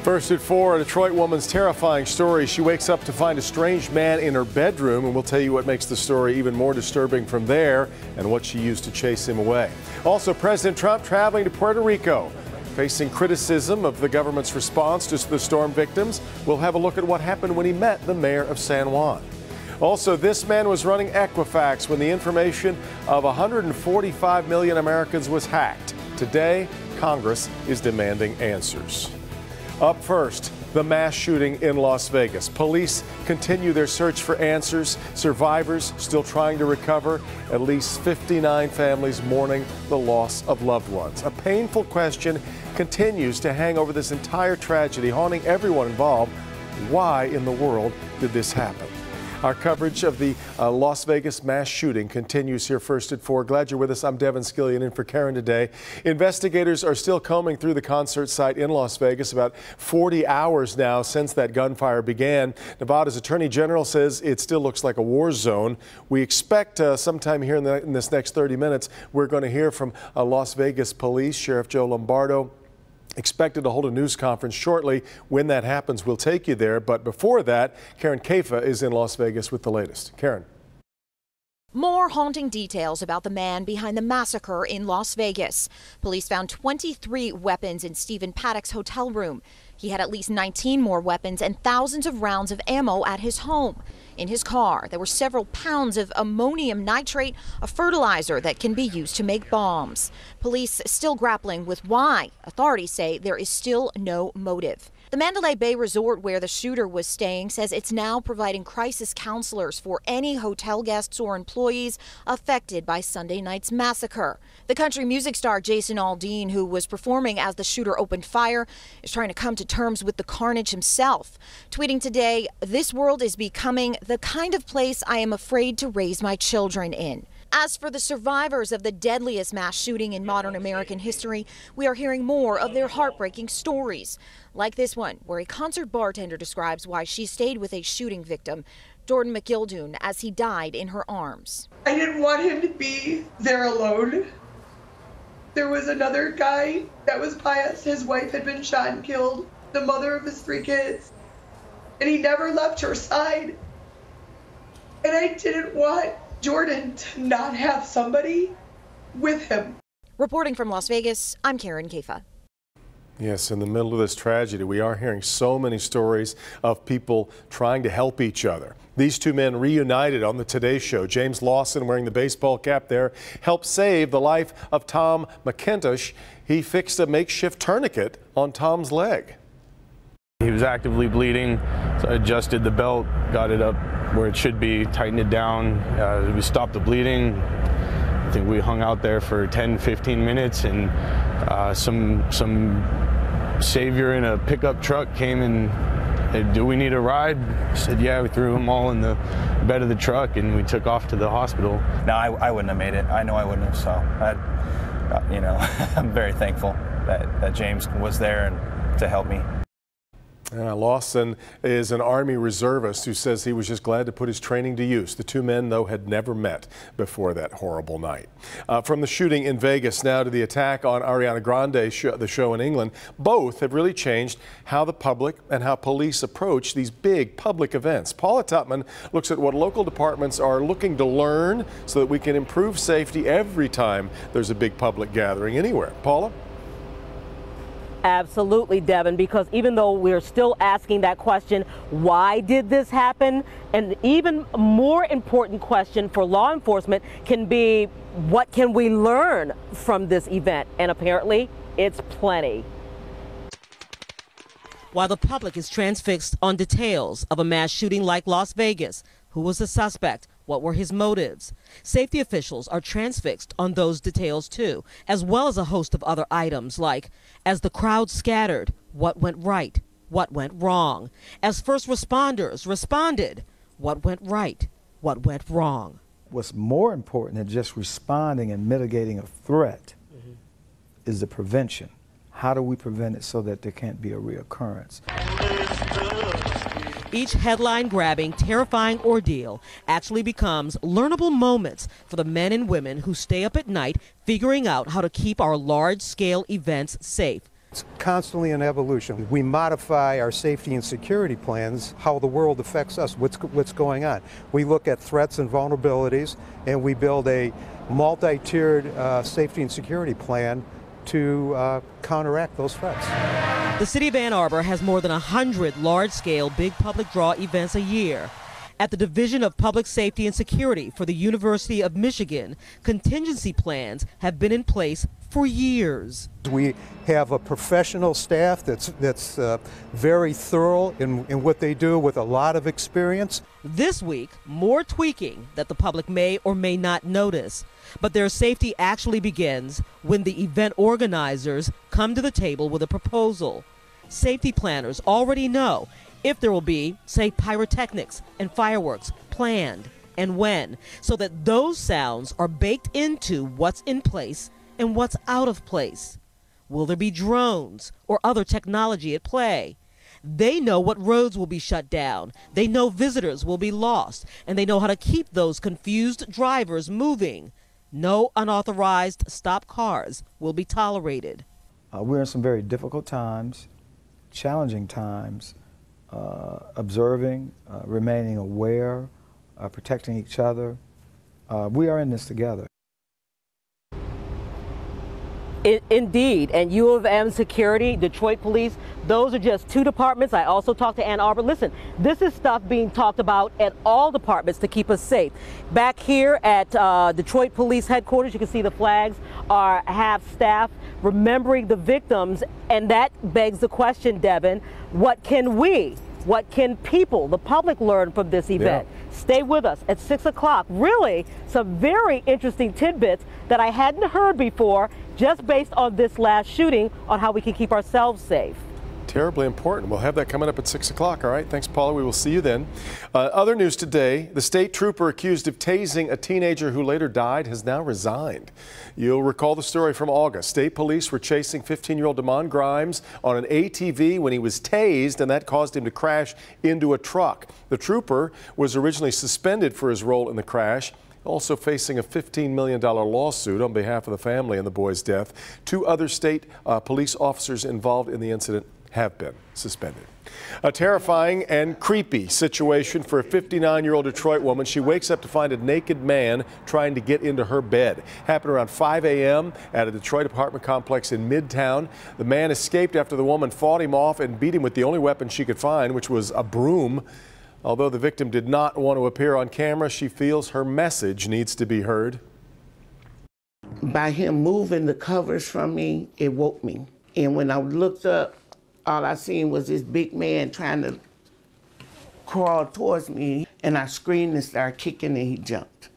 First at 4, a Detroit woman's terrifying story. She wakes up to find a strange man in her bedroom, and we'll tell you what makes the story even more disturbing from there and what she used to chase him away. Also, President Trump traveling to Puerto Rico, facing criticism of the government's response to the storm victims. We'll have a look at what happened when he met the mayor of San Juan. Also, this man was running Equifax when the information of 145 million Americans was hacked. Today, Congress is demanding answers. Up first, the mass shooting in Las Vegas. Police continue their search for answers. Survivors still trying to recover. At least 59 families mourning the loss of loved ones. A painful question continues to hang over this entire tragedy, haunting everyone involved. Why in the world did this happen? Our coverage of the Las Vegas mass shooting continues here first at 4. Glad you're with us. I'm Devin Skillian in for Karen today. Investigators are still combing through the concert site in Las Vegas, about 40 hours now since that gunfire began. Nevada's Attorney General says it still looks like a war zone. We expect sometime here in this next 30 minutes, we're going to hear from Las Vegas Police. Sheriff Joe Lombardo expected to hold a news conference shortly. When that happens, we'll take you there. But before that, Karen Caifa is in Las Vegas with the latest. Karen. More haunting details about the man behind the massacre in Las Vegas. Police found 23 weapons in Stephen Paddock's hotel room. He had at least 19 more weapons and thousands of rounds of ammo at his home. In his car, there were several pounds of ammonium nitrate, a fertilizer that can be used to make bombs. Police still grappling with why. Authorities say there is still no motive. The Mandalay Bay resort where the shooter was staying says it's now providing crisis counselors for any hotel guests or employees affected by Sunday night's massacre. The country music star Jason Aldean, who was performing as the shooter opened fire, is trying to come to terms with the carnage himself. Tweeting today, "This world is becoming the kind of place I am afraid to raise my children in." As for the survivors of the deadliest mass shooting in modern American history, we are hearing more of their heartbreaking stories. Like this one, where a concert bartender describes why she stayed with a shooting victim, Jordan McGildoon, as he died in her arms. I didn't want him to be there alone. There was another guy that was by us. His wife had been shot and killed, the mother of his 3 kids, and he never left her side. And I didn't want Jordan to not have somebody with him. Reporting from Las Vegas, I'm Karen Caifa. Yes, in the middle of this tragedy, we are hearing so many stories of people trying to help each other. These two men reunited on the Today Show. James Lawson, wearing the baseball cap there, helped save the life of Tom McIntosh. He fixed a makeshift tourniquet on Tom's leg. He was actively bleeding, so I adjusted the belt, got it up where it should be, tightened it down. We stopped the bleeding. I think we hung out there for 10-15 minutes, and some savior in a pickup truck came and said, "Do we need a ride?" I said, "Yeah." We threw them all in the bed of the truck and we took off to the hospital. No, I wouldn't have made it. I know I wouldn't have. So, I'm very thankful that James was there and to help me. Lawson is an Army reservist who says he was just glad to put his training to use. The two men, though, had never met before that horrible night. From the shooting in Vegas now to the attack on Ariana Grande, the show in England, both have really changed how the public and how police approach these big public events. Paula Tutman looks at what local departments are looking to learn so that we can improve safety every time there's a big public gathering anywhere. Paula? Absolutely, Devin, because even though we're still asking that question, why did this happen? An even more important question for law enforcement can be, what can we learn from this event? And apparently, it's plenty. While the public is transfixed on details of a mass shooting like Las Vegas, who was the suspect? What were his motives? Safety officials are transfixed on those details too, as well as a host of other items like, as the crowd scattered, what went right, what went wrong? As first responders responded, what went right, what went wrong? What's more important than just responding and mitigating a threat is the prevention. How do we prevent it so that there can't be a reoccurrence? Each headline-grabbing, terrifying ordeal actually becomes learnable moments for the men and women who stay up at night figuring out how to keep our large-scale events safe. It's constantly an evolution. We modify our safety and security plans, how the world affects us, what's going on. We look at threats and vulnerabilities, and we build a multi-tiered safety and security plan to counteract those threats. The city of Ann Arbor has more than 100 large-scale big public draw events a year. At the Division of Public Safety and Security for the University of Michigan, contingency plans have been in place for years. We have a professional staff that's very thorough in what they do, with a lot of experience. This week, more tweaking that the public may or may not notice. But their safety actually begins when the event organizers come to the table with a proposal. Safety planners already know if there will be, say, pyrotechnics and fireworks planned and when, so that those sounds are baked into what's in place and what's out of place. Will there be drones or other technology at play? They know what roads will be shut down. They know visitors will be lost, and they know how to keep those confused drivers moving. No unauthorized stopped cars will be tolerated. We're in some very difficult times, challenging times, observing, remaining aware, protecting each other. We are in this together. Indeed, and U of M Security, Detroit Police, those are just two departments. I also talked to Ann Arbor. Listen, this is stuff being talked about at all departments to keep us safe. Back here at Detroit Police headquarters, you can see the flags are half staff remembering the victims, and that begs the question, Devin, what can people, the public, learn from this event? Yeah. Stay with us at 6 o'clock. Really, some very interesting tidbits that I hadn't heard before, just based on this last shooting, on how we can keep ourselves safe. Terribly important. We'll have that coming up at 6 o'clock. All right. Thanks, Paula. We will see you then. Other news today, the state trooper accused of tasing a teenager who later died has now resigned. You'll recall the story from August. State police were chasing 15-year-old Damon Grimes on an ATV when he was tased, and that caused him to crash into a truck. The trooper was originally suspended for his role in the crash, also facing a $15 million lawsuit on behalf of the family in the boy's death. Two other state police officers involved in the incident have been suspended. A terrifying and creepy situation for a 59-year-old Detroit woman. She wakes up to find a naked man trying to get into her bed. Happened around 5 a.m. at a Detroit apartment complex in Midtown. The man escaped after the woman fought him off and beat him with the only weapon she could find, which was a broom. Although the victim did not want to appear on camera, she feels her message needs to be heard. By him moving the covers from me, it woke me. And when I looked up, all I seen was this big man trying to crawl towards me, and I screamed and started kicking, and he jumped.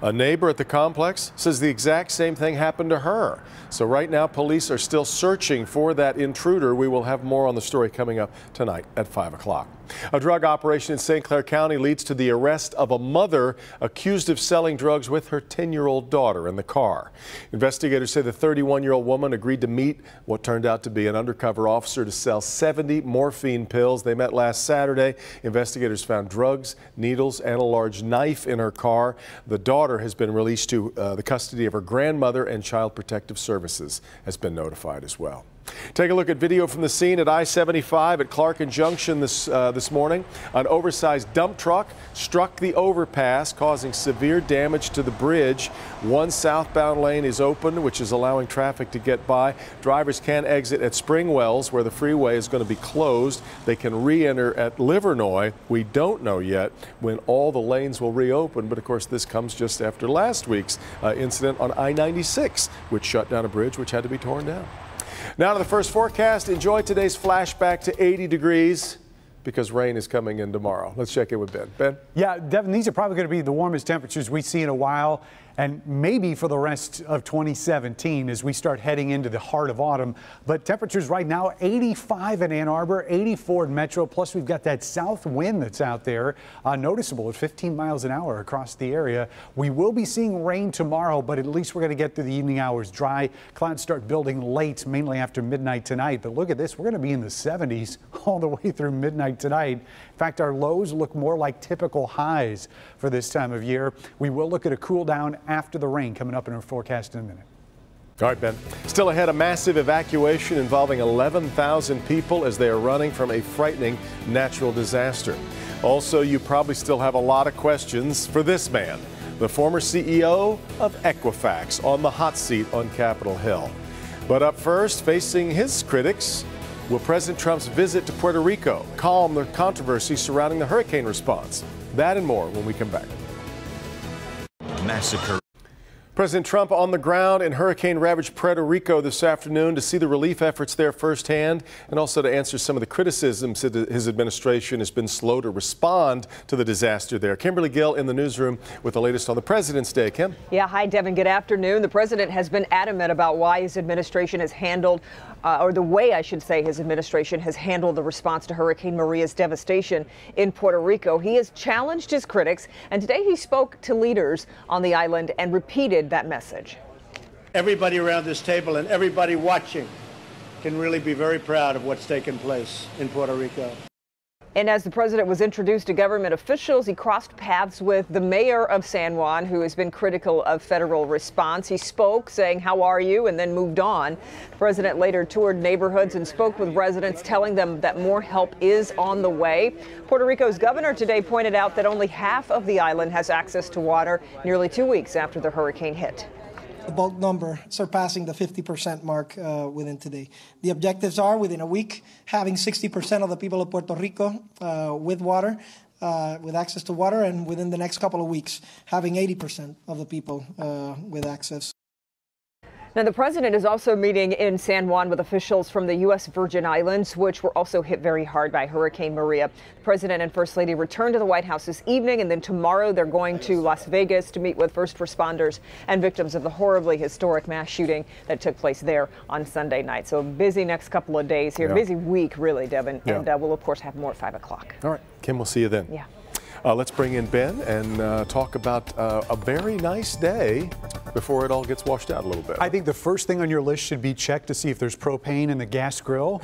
A neighbor at the complex says the exact same thing happened to her. So right now, police are still searching for that intruder. We will have more on the story coming up tonight at 5 o'clock. A drug operation in St. Clair County leads to the arrest of a mother accused of selling drugs with her 10-year-old daughter in the car. Investigators say the 31-year-old woman agreed to meet what turned out to be an undercover officer to sell 70 morphine pills. They met last Saturday. Investigators found drugs, needles, and a large knife in her car. The daughter has been released to the custody of her grandmother, and Child Protective Services has been notified as well. Take a look at video from the scene at I-75 at Clarkin Junction this morning. An oversized dump truck struck the overpass, causing severe damage to the bridge. One southbound lane is open, which is allowing traffic to get by. Drivers can exit at Springwells, where the freeway is going to be closed. They can re-enter at Livernois. We don't know yet when all the lanes will reopen, but of course this comes just after last week's incident on I-96, which shut down a bridge which had to be torn down. Now to the first forecast. Enjoy today's flashback to 80 degrees because rain is coming in tomorrow. Let's check in with Ben. Ben? Yeah, Devin, these are probably going to be the warmest temperatures we see in a while, and maybe for the rest of 2017 as we start heading into the heart of autumn. But temperatures right now, 85 in Ann Arbor, 84 in Metro, plus we've got that south wind that's out there, noticeable at 15 miles an hour across the area. We will be seeing rain tomorrow, but at least we're going to get through the evening hours dry. Clouds start building late, mainly after midnight tonight. But look at this, we're going to be in the 70s all the way through midnight tonight. In fact, our lows look more like typical highs for this time of year. We will look at a cool down after the rain coming up in our forecast in a minute. All right, Ben. Still ahead, a massive evacuation involving 11,000 people as they are running from a frightening natural disaster. Also, you probably still have a lot of questions for this man, the former CEO of Equifax, on the hot seat on Capitol Hill. But up first, facing his critics, will President Trump's visit to Puerto Rico calm the controversy surrounding the hurricane response? That and more when we come back. Massacre. President Trump on the ground in hurricane-ravaged Puerto Rico this afternoon to see the relief efforts there firsthand and also to answer some of the criticisms that his administration has been slow to respond to the disaster there. Kimberly Gill in the newsroom with the latest on the President's Day. Kim? Yeah, hi, Devin. Good afternoon. The president has been adamant about why his administration has handled, or the way I should say his administration has handled the response to Hurricane Maria's devastation in Puerto Rico. He has challenged his critics, and today he spoke to leaders on the island and repeated that message. Everybody around this table and everybody watching can really be very proud of what's taken place in Puerto Rico. And as the president was introduced to government officials, he crossed paths with the mayor of San Juan, who has been critical of federal response. He spoke, saying, "How are you?" and then moved on. The president later toured neighborhoods and spoke with residents, telling them that more help is on the way. Puerto Rico's governor today pointed out that only half of the island has access to water nearly 2 weeks after the hurricane hit. The bulk number surpassing the 50% mark within today. The objectives are within a week having 60% of the people of Puerto Rico with water, with access to water, and within the next couple of weeks having 80% of the people with access. Now, the president is also meeting in San Juan with officials from the U.S. Virgin Islands, which were also hit very hard by Hurricane Maria. The president and First Lady return to the White House this evening, and then tomorrow they're going to Las Vegas to meet with first responders and victims of the horribly historic mass shooting that took place there on Sunday night. So a busy next couple of days here, busy week, really, Devin. Yeah. And we'll, of course, have more at 5 o'clock. All right. Kim, we'll see you then. Yeah. Let's bring in Ben and talk about a very nice day before it all gets washed out a little bit. I think the first thing on your list should be check to see if there's propane in the gas grill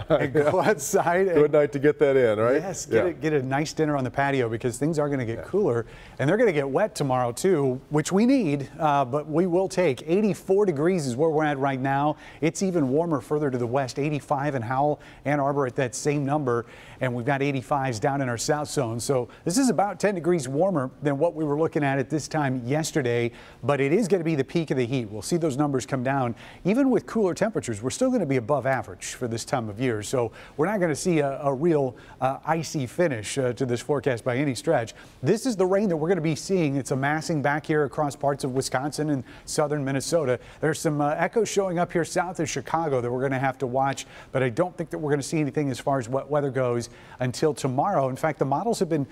and go outside. Good night to get that in, right? Yes, get a nice dinner on the patio because things are going to get cooler and they're going to get wet tomorrow too, which we need, but we will take. 84 degrees is where we're at right now. It's even warmer further to the west, 85 in Howell, Ann Arbor at that same number, and we've got 85s down in our south zone. So this is about 10 degrees warmer than what we were looking at this time yesterday, but it is going to be the peak of the heat. We'll see those numbers come down. Even with cooler temperatures, we're still going to be above average for this time of year. So we're not going to see a real icy finish to this forecast by any stretch. This is the rain that we're going to be seeing. It's amassing back here across parts of Wisconsin and southern Minnesota. There's some echoes showing up here south of Chicago that we're going to have to watch, but I don't think that we're going to see anything as far as wet weather goes until tomorrow. In fact, the models have been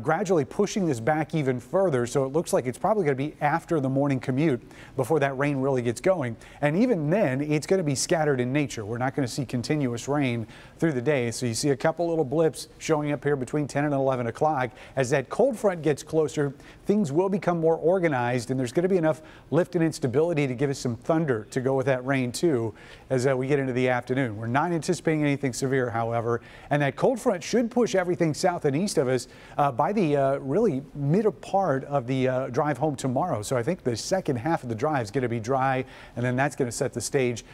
gradually pushing this back even further, so it looks like it's probably going to be after the morning commute before that rain really gets going. And even then, it's going to be scattered in nature. We're not going to see continuous rain through the day, so you see a couple little blips showing up here between 10 and 11 o'clock. As that cold front gets closer, things will become more organized, and there's going to be enough lift and instability to give us some thunder to go with that rain too as we get into the afternoon. We're not anticipating anything severe, however, and that cold front should push everything south and east of us by the really mid part of the drive home tomorrow. So I think the second half of the drive is going to be dry, and then that's going to set the stage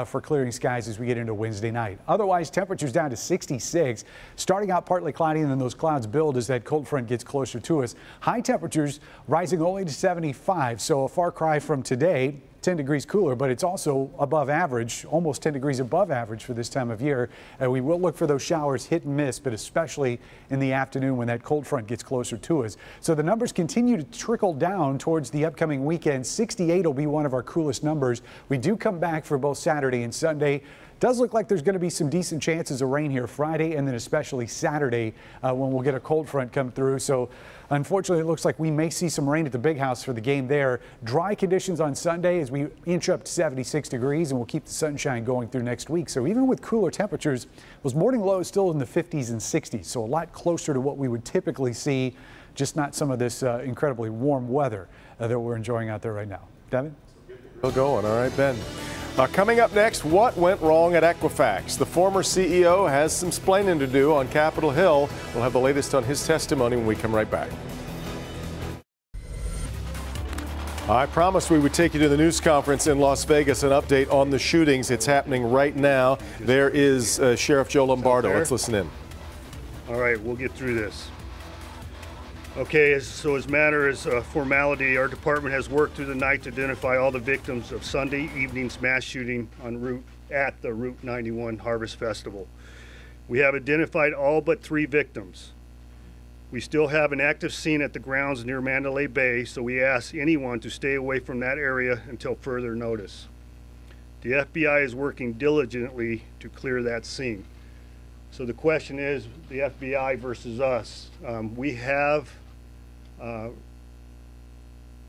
for clearing skies as we get into Wednesday night. Otherwise, temperatures down to 66, starting out partly cloudy, and then those clouds build as that cold front gets closer to us. High temperatures rising only to 75, so a far cry from today. 10 degrees cooler, but it's also above average, almost 10 degrees above average for this time of year. We will look for those showers hit and miss, but especially in the afternoon when that cold front gets closer to us. So the numbers continue to trickle down towards the upcoming weekend. 68 will be one of our coolest numbers. We do come back for both Saturday and Sunday. Does look like there's going to be some decent chances of rain here Friday and then especially Saturday when we'll get a cold front come through. So unfortunately, it looks like we may see some rain at the Big House for the game there. Dry conditions on Sunday as we inch up to 76 degrees, and we'll keep the sunshine going through next week. So even with cooler temperatures, those morning lows still in the 50s and 60s, so a lot closer to what we would typically see, just not some of this incredibly warm weather that we're enjoying out there right now. Devin? Still going. All right, Ben. Coming up next, what went wrong at Equifax? The former CEO has some splaining to do on Capitol Hill. We'll have the latest on his testimony when we come right back. I promised we would take you to the news conference in Las Vegas, an update on the shootings. It's happening right now. There is Sheriff Joe Lombardo. Let's listen in. All right, we'll get through this. Okay, so as matter as formality, our department has worked through the night to identify all the victims of Sunday evening's mass shooting at the Route 91 Harvest Festival. We have identified all but 3 victims. We still have an active scene at the grounds near Mandalay Bay, so we ask anyone to stay away from that area until further notice. The FBI is working diligently to clear that scene. So the question is the FBI versus us. We have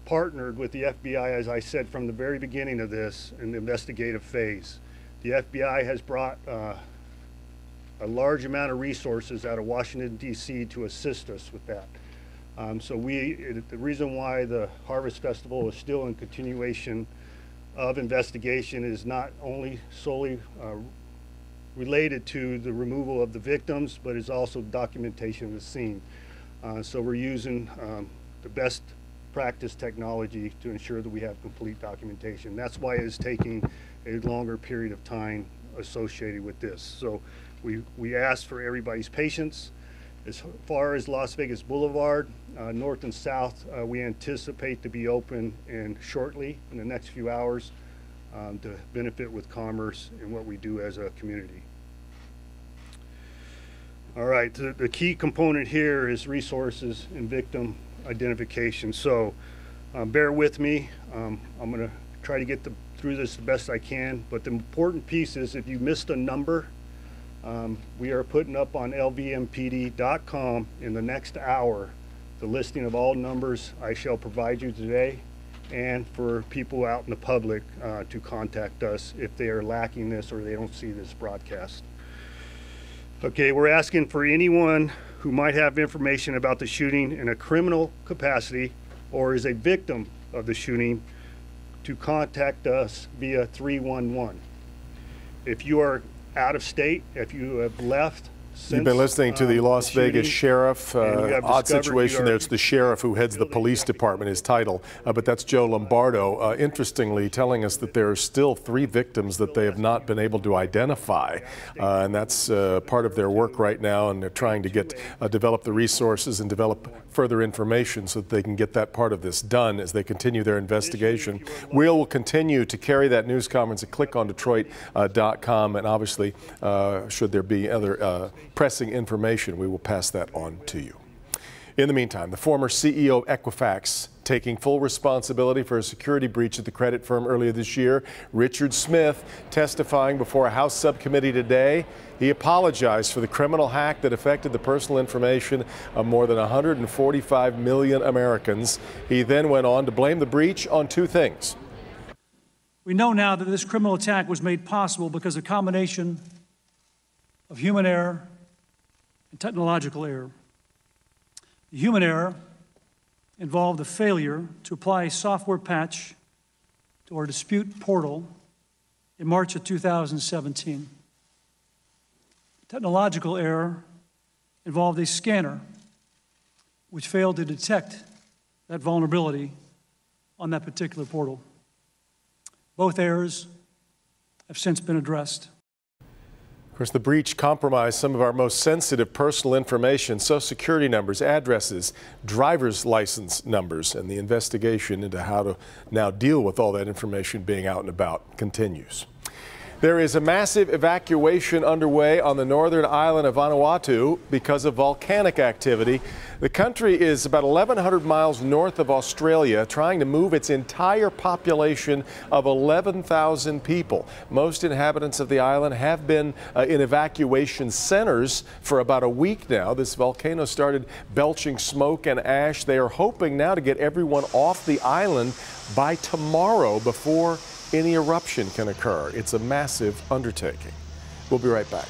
partnered with the FBI, as I said from the very beginning of this, in the investigative phase. The FBI has brought a large amount of resources out of Washington, D.C. to assist us with that. So the reason why the Harvest Festival is still in continuation of investigation is not only solely related to the removal of the victims, but is also documentation of the scene. So we're using the best practice technology to ensure that we have complete documentation. That's why it's taking a longer period of time associated with this. So we ask for everybody's patience. As far as Las Vegas Boulevard, north and south, we anticipate to be open shortly in the next few hours to benefit with commerce and what we do as a community. All right, the key component here is resources and victim identification. So bear with me. I'm going to try to get through this the best I can, but the important piece is if you missed a number, we are putting up on lvmpd.com in the next hour the listing of all numbers I shall provide you today, and for people out in the public to contact us if they are lacking this or they don't see this broadcast. Okay, we're asking for anyone who might have information about the shooting in a criminal capacity or is a victim of the shooting to contact us via 311. If you are out of state, if you have left since, you've been listening to the Las Vegas sheriff. Odd situation there. It's the sheriff who heads the police department, his title. But that's Joe Lombardo, interestingly telling us that there are still 3 victims that they have not been able to identify. And that's part of their work right now. And they're trying to develop the resources and develop further information so that they can get that part of this done as they continue their investigation. We'll continue to carry that news conference at clickondetroit.com. And obviously, should there be other pressing information, we will pass that on to you. In the meantime, the former CEO of Equifax taking full responsibility for a security breach at the credit firm earlier this year, Richard Smith, testifying before a House subcommittee today. He apologized for the criminal hack that affected the personal information of more than 145 million Americans. He then went on to blame the breach on 2 things. We know now that this criminal attack was made possible because of a combination of human error and technological error. The human error involved the failure to apply a software patch to our dispute portal in March of 2017. Technological error involved a scanner which failed to detect that vulnerability on that particular portal. Both errors have since been addressed. Of course, the breach compromised some of our most sensitive personal information, Social Security numbers, addresses, driver's license numbers, and the investigation into how to now deal with all that information being out and about continues. There is a massive evacuation underway on the northern island of Vanuatu because of volcanic activity. The country is about 1,100 miles north of Australia, trying to move its entire population of 11,000 people. Most inhabitants of the island have been in evacuation centers for about a week now. This volcano started belching smoke and ash. They are hoping now to get everyone off the island by tomorrow before any eruption can occur. It's a massive undertaking. We'll be right back.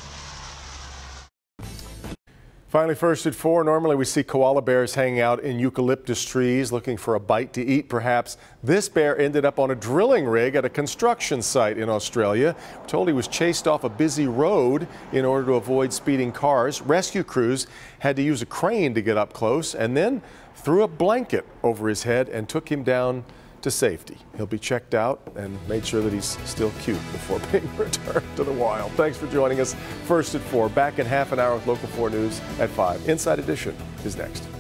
Finally, first at 4, normally we see koala bears hanging out in eucalyptus trees looking for a bite to eat, perhaps. This bear ended up on a drilling rig at a construction site in Australia. We're told he was chased off a busy road in order to avoid speeding cars. Rescue crews had to use a crane to get up close and then threw a blanket over his head and took him down to safety. He'll be checked out and made sure that he's still cute before being returned to the wild. Thanks for joining us. First at 4, back in half an hour with Local 4 News at 5. Inside Edition is next.